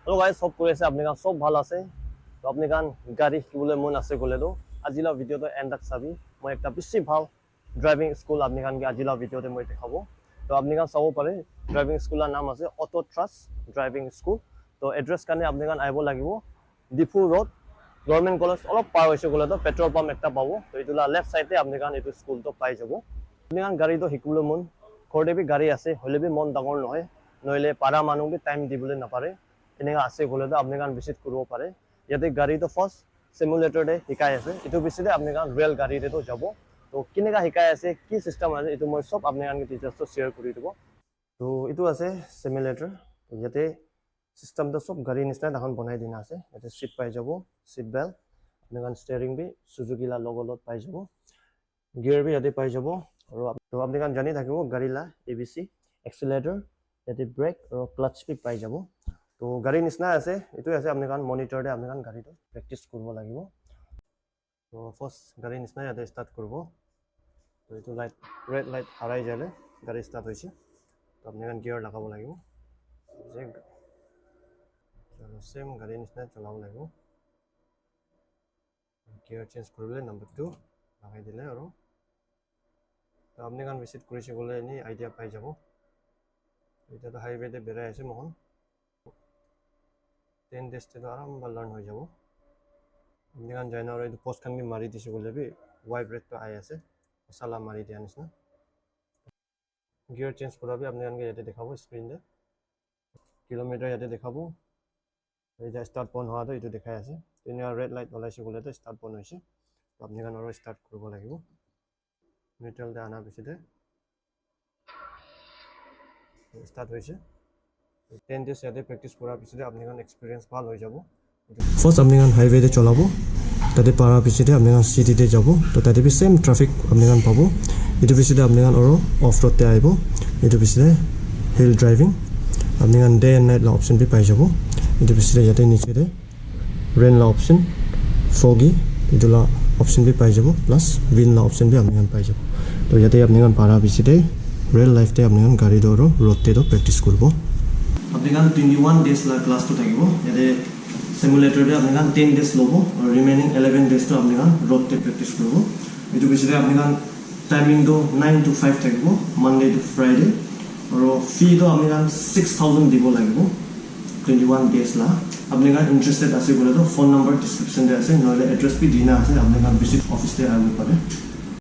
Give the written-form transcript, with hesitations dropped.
hello guys सब কৰি আছে আপুনি কান সব ভাল আছে তো আপুনি কান গাড়ী শিকিবলৈ মন আছে গলে তো আজিলা ভিডিওটো এন্ড তক চাবি মই একটা বেছি ভাল ড্ৰাইভিং স্কুল আপুনি কান আজিলা ভিডিওতে মই দেখাব তো আপুনি কান চাব পাৰে ড্ৰাইভিং স্কুলৰ নাম আছে অটো ট্ৰাষ্ট ড্ৰাইভিং স্কুল তো এড্ৰেছ কাৰণে আপুনি কান আহিব লাগিব ডিফু ৰোড গভৰ্ণমেণ্ট কলেজ অলপ পাৰ হৈছে গলে তো পেট্ৰল পাম্প একটা পাব তো ইটোলা লেফট সাইডে আপুনি কান এইটো স্কুলটো পাই যাব আপুনি কান গাড়ীটো শিকিবলৈ মন ঘৰতে গাড়ী আছে হলে বি মন ডাঙৰ নহয় নহলে পাৰা মানুহকে টাইম দিবলৈ নাপাৰে এনেকা আছে গলে তো আপনি কান ভিজিট কৰিব পাৰে ইয়াতে গাড়ী তো ফাৰ্স্ট সিমুলেটৰ দে শিকাই আছে ইটো পিছতে আপনি কান ৰিয়েল গাড়ীতে তো যাব তো কিনেকা শিকাই আছে কি সিস্টেম আছে ইটো মই সব আপনি কান টিচাৰ্ছ তো শেয়াৰ কৰি দিব তো ইটো আছে সিমুলেটৰ ইয়াতে সিস্টেম তো সব গাড়ী নিচিনা এখন বনাই দিনা আছে ইয়াতে সিট পাই যাব সিট বেল্ট আপনি কান স্টিয়াৰিং বি সুজুকি লা লগত পাই যাব গিয়াৰ বি ইয়াতে পাই যাব আৰু আপনি কান জানি থাকিব গাড়ী লা এবিসি এক্সিলাৰেটৰ ইয়াতে ব্ৰেক আৰু ক্লাচ বি পাই যাব তো গাড়ী নিচিনা আছে এটো আছে আপনি কান মনিটৰ দে আপনি কান গাড়ীটো প্ৰেক্টিস কৰিব লাগিব তো ফাৰ্স্ট গাড়ী নিচিনা ইয়াতে স্টাৰ্ট কৰিব তো এটো লাইট ৰেড লাইট হাৰাই যালে গাড়ী স্টাৰ্ট হৈছে তো আপনি কান গিয়াৰ লগাব লাগিব যে চলো সেম গাড়ী নিচিনা চলাব লাগিব গিয়াৰ চেঞ্জ কৰিলে নাম্বাৰ 2 লগাই দিলে আৰু তো আপনি কান ভিজিট কৰিছে গলে এনি আইডিয়া পাই যাব এটা তো হাইৱেতে বেৰাই আছে Mohan 10 days to aram learn ho jabo apni kan jaina aro post kan bi mari dise bole bi vibrate to ai ase sala mari dia nisna gear change kora bi apni kan yate dekhabo screen de kilometer yate dekhabo ei ja start pon hoa to itu dekhai ase tenia red light olaise bole to start pon hoise apni kan aro start koribo lagibo neutral de ana bisite start hoise 10 days यादे practice करा पिछले अपने कान experience ভাল হৈ যাব first আপনি কান highway তে চলাবো তাতে পারা পিছতে আপনি কান সিটি তে যাব তো তাতে বি সেম ট্রাফিক আপনি কান পাবো এটো পিছতে আপনি কান অর অফ রোড তে আইবো এটো পিছতে হিল ড্রাইভিং আপনি কান ডে এন্ড নাইট লা অপশন বি পাই যাব এটো পিছতে ইয়াতে নিচে দে রেন লা অপশন ফগি এটো লা অপশন বি পাই যাব প্লাস উইন্ড লা অপশন বি আপনি কান পাই যাব তো ইয়াতে আপনি কান পারা পিছতে রিয়েল লাইফ তে আপনি কান গাড়ি দৌড় রোড তে তো প্র্যাকটিস করব আপনি কান 21 days লা ক্লাস তো থাকিব এতে সিমুলেটর দে আপনি কান 10 days লবো আর রিমেইনিং 11 days তো আপনি কান রোড তে প্র্যাকটিস করব এটো পিছতে আপনি কান টাইমিং তো 9 to 5 থাকিব মানডে টু ফ্রাইডে আর ফি তো আপনি কান 6000 দিব লাগিব 21 days লা আপনি কান ইন্টারেস্টেড আছে বলে তো ফোন নাম্বার ডেসক্রিপশন দে আছে নহলে এড্রেস বি দিনা আছে আপনি কান ভিজিট অফিস তে আইব পারে